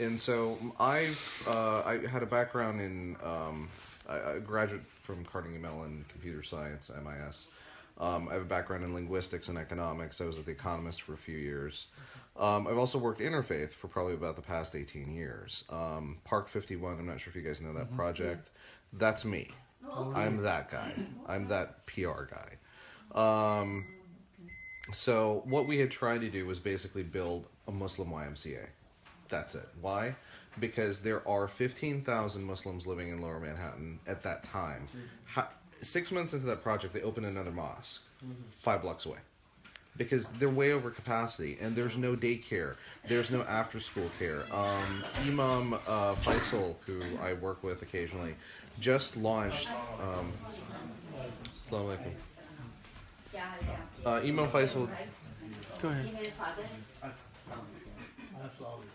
And so I had a background in I graduate from Carnegie Mellon Computer Science, MIS. I have a background in linguistics and economics. I was at The Economist for a few years. I've also worked interfaith for probably about the past 18 years. Park 51, I'm not sure if you guys know that project. That's me. I'm that guy. I'm that PR guy. So what we had tried to do was basically build a Muslim YMCA. That's it. Why? Because there are 15,000 Muslims living in Lower Manhattan at that time. 6 months into that project, they opened another mosque 5 blocks away. Because they're way over capacity, and there's no daycare, there's no after-school care. Imam Faisal, who I work with occasionally, just launched... Assalamu alaikum. Imam Faisal... Go ahead. Assalamu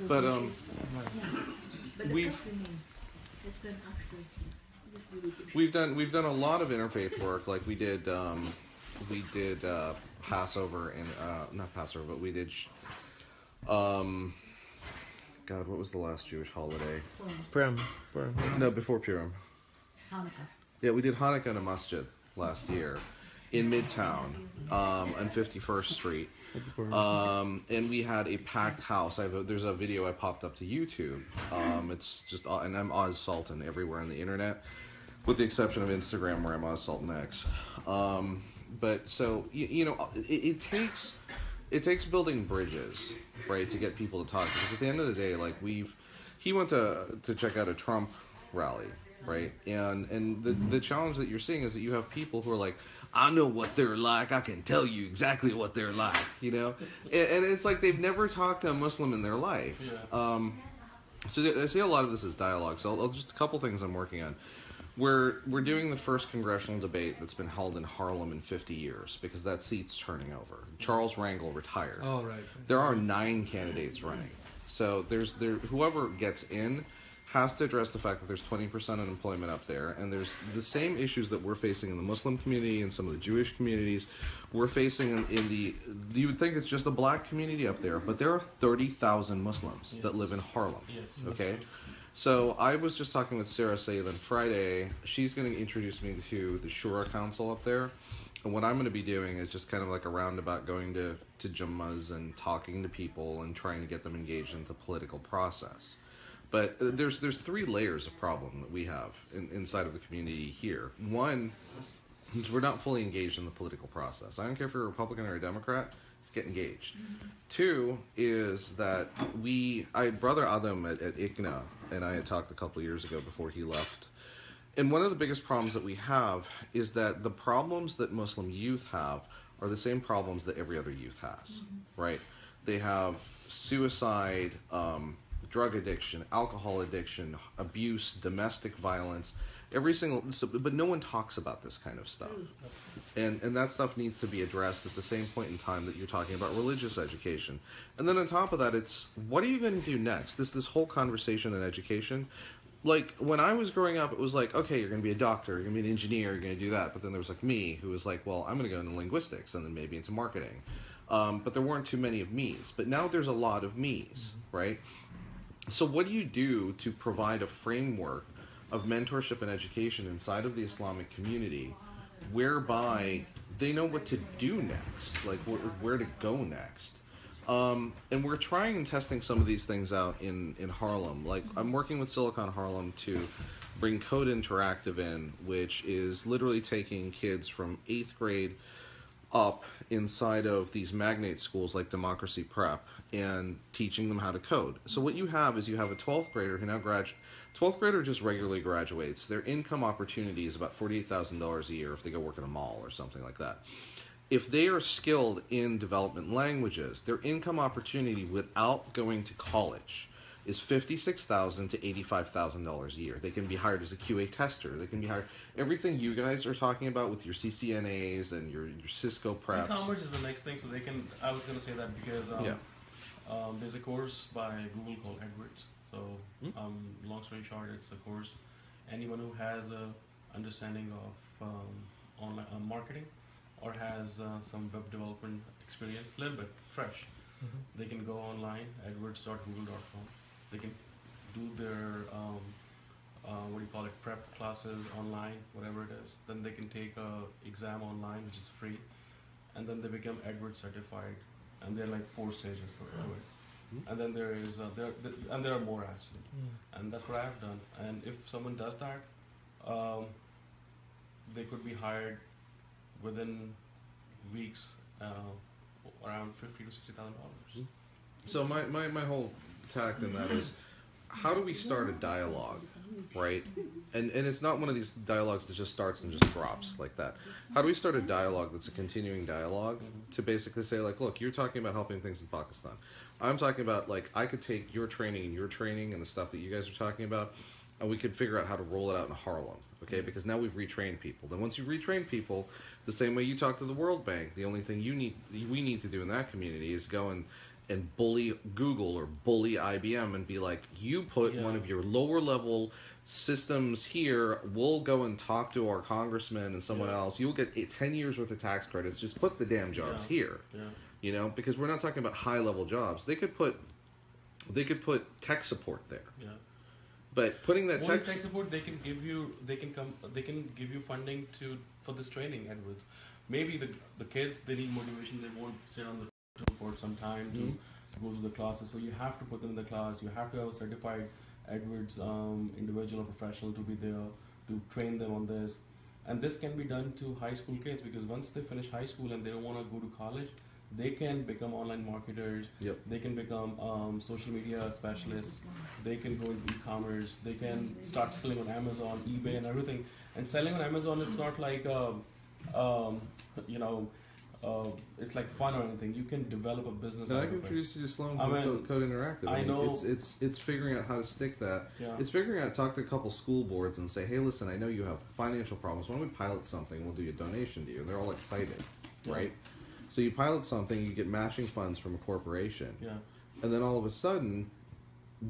But we've done a lot of interfaith work. Like we did Passover and not Passover, but we did God, what was the last Jewish holiday? Purim. No, before Purim. Hanukkah. Yeah, we did Hanukkah in a masjid last year in Midtown on 51st Street. And we had a packed house. There's a video I popped up to YouTube. It's just, and I'm Oz Sultan everywhere on the internet, with the exception of Instagram where I'm Oz Sultan X. But so, it takes building bridges, right, to get people to talk. Because at the end of the day, like he went to check out a Trump rally, right? And the challenge that you're seeing is that you have people who are like, I know what they're like. I can tell you exactly what they're like, And it's like they've never talked to a Muslim in their life. Yeah. So I see a lot of this as dialogue. So I'll just a couple things I'm working on. We're doing the first congressional debate that's been held in Harlem in 50 years because that seat's turning over. Charles Rangel retired. Oh, right. There are 9 candidates running. So whoever gets in has to address the fact that there's 20% unemployment up there, and there's the same issues that we're facing in the Muslim community and some of the Jewish communities. We're facing in you would think it's just the black community up there, but there are 30,000 Muslims that live in Harlem. Yes. Okay? So I was just talking with Sarah Saith on Friday. She's going to introduce me to the Shura Council up there. And what I'm going to be doing is just kind of like a roundabout going to Jummas and talking to people and trying to get them engaged in the political process. But there's 3 layers of problem that we have inside of the community here. One is we're not fully engaged in the political process. I don't care if you're a Republican or a Democrat, let's get engaged. 2 is that Brother Adam at ICNA and I had talked a couple years ago before he left. And one of the biggest problems that we have is that the problems that Muslim youth have are the same problems that every other youth has, right? They have suicide, drug addiction, alcohol addiction, abuse, domestic violence, but no one talks about this kind of stuff. And that stuff needs to be addressed at the same point in time that you're talking about religious education. And then on top of that, it's, what are you going to do next? This whole conversation in education, like, when I was growing up, it was like, okay, you're going to be a doctor, you're going to be an engineer, you're going to do that. But then there was like me, who was like, well, I'm going to go into linguistics and then maybe into marketing. But there weren't too many of me's. But now there's a lot of me's, right? So what do you do to provide a framework of mentorship and education inside of the Islamic community whereby they know what to do next, like where to go next? And we're trying and testing some of these things out in Harlem. Like, I'm working with Silicon Harlem to bring Code Interactive in, which is literally taking kids from 8th grade up inside of these magnate schools like Democracy Prep and teaching them how to code. So what you have is you have a 12th grader who now 12th grader just regularly graduates. Their income opportunity is about $48,000 a year if they go work at a mall or something like that. If they are skilled in development languages, their income opportunity without going to college is $56,000 to $85,000 a year. They can be hired as a QA tester. They can be hired. Everything you guys are talking about with your CCNAs and your Cisco preps. E-commerce is the next thing, so they can. I was going to say that because there's a course by Google called Edwards. So, long story short, it's a course. Anyone who has a understanding of online marketing or has some web development experience, a little bit fresh, they can go online, edwards.google.com. They can do their prep classes online, whatever it is. Then they can take a exam online, which is free, and then they become Edwards certified. And there are like 4 stages for it. And then there is there are more actually, and that's what I've done. And if someone does that, they could be hired within weeks, around $50,000 to $60,000. So my whole tact in that is, how do we start a dialogue, right? And it's not one of these dialogues that just starts and just drops like that. How do we start a dialogue that's a continuing dialogue to basically say, like, look, you're talking about helping things in Pakistan. I'm talking about, like, I could take your training and the stuff that you guys are talking about, and we could figure out how to roll it out in Harlem, okay? Because now we've retrained people. Then once you retrain people, the same way you talk to the World Bank, the only thing we need to do in that community is go and bully Google or bully IBM and be like, you put one of your lower level systems here, we'll go and talk to our congressman and someone else. You'll get 10 years worth of tax credits. Just put the damn jobs here. Yeah. You know, because we're not talking about high level jobs. They could put tech support there. Yeah. But putting that tech support, they can give you funding for this training, Edwards. Maybe the kids, they need motivation. They won't sit on the for some time to go through the classes, so you have to put them in the class. You have to have a certified Edwards individual or professional to be there to train them on this. And this can be done to high school kids, because once they finish high school and they don't want to go to college, they can become online marketers. They can become social media specialists. They can go into e-commerce. They can start selling on Amazon, eBay, and everything. And selling on Amazon is not like it's like fun or anything. You can develop a business. I can introduce you to Sloan from Code Interactive. I know it's figuring out how to stick that. Yeah. It's figuring out, talk to a couple school boards and say, hey, listen, I know you have financial problems. Why don't we pilot something? We'll do a donation to you. And they're all excited, right? So you pilot something, you get matching funds from a corporation, and then all of a sudden,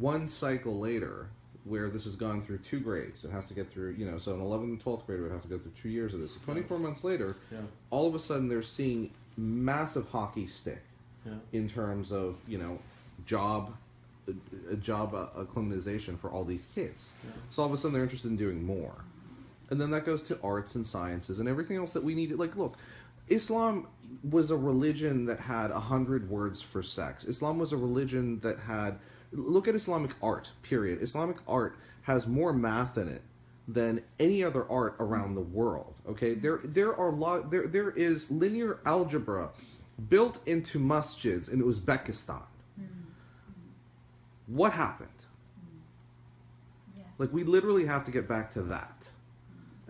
one cycle later, where this has gone through 2 grades, it has to get through, so an 11th and 12th grader would have to go through 2 years of this. So 24 months later, all of a sudden they're seeing massive hockey stick in terms of, job acclimatization for all these kids. So all of a sudden they're interested in doing more. And then that goes to arts and sciences and everything else that we need. Like, look, Islam was a religion that had 100 words for sex. Islam was a religion that had... Look at Islamic art, period. Islamic art has more math in it than any other art around the world. Okay, there is linear algebra built into masjids in Uzbekistan. What happened? Like, we literally have to get back to that.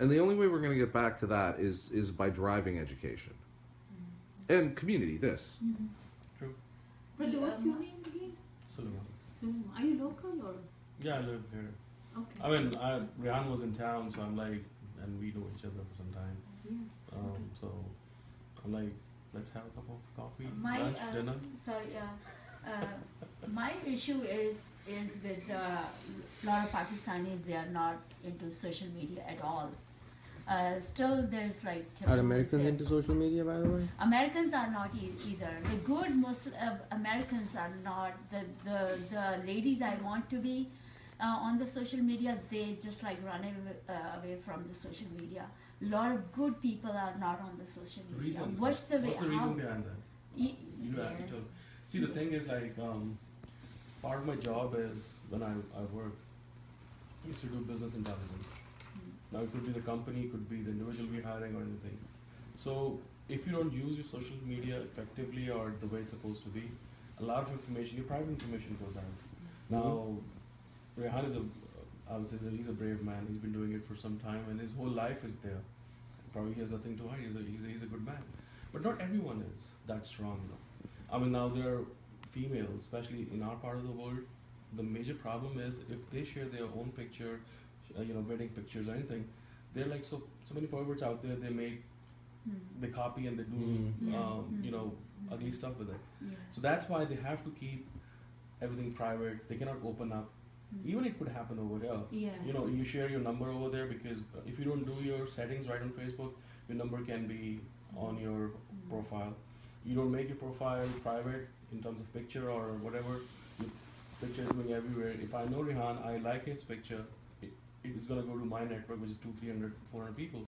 And the only way we're going to get back to that is by driving education. And community, this. True. But what's your name, please? Suleiman. Are you local or? Yeah, I live here. Okay. I mean, Rehan was in town, so I'm like, and we know each other for some time. Yeah. So I'm like, let's have a cup of coffee, lunch, dinner. My issue is with a lot of Pakistanis. They are not into social media at all. Still, there's like... Are Americans into social media, by the way? Americans are not either. The good Muslim Americans are not. The ladies I want to be on the social media, they just like run away from the social media. A lot of good people are not on the social media. What's the reason behind that? See, the thing is, like, part of my job is, when I work, is to do business intelligence. Now, it could be the company, it could be the individual we're hiring or anything. So, if you don't use your social media effectively or the way it's supposed to be, a lot of information, your private information goes out. Now, Rehan is I would say that he's a brave man. He's been doing it for some time, and his whole life is there. Probably he has nothing to hide. He's a good man. But not everyone is that strong, I mean, now there are females, especially in our part of the world, the major problem is if they share their own picture, wedding pictures or anything, they're like so many perverts out there. They make they copy and they do ugly stuff with it. Yeah. So that's why they have to keep everything private. They cannot open up. Even it could happen over here. Yeah. You share your number over there because if you don't do your settings right on Facebook, your number can be on your profile. You don't make your profile private in terms of picture or whatever. Your picture is going everywhere. If I know Rehan, I like his picture, it is going to go to my network, which is 200, 300, 400 people.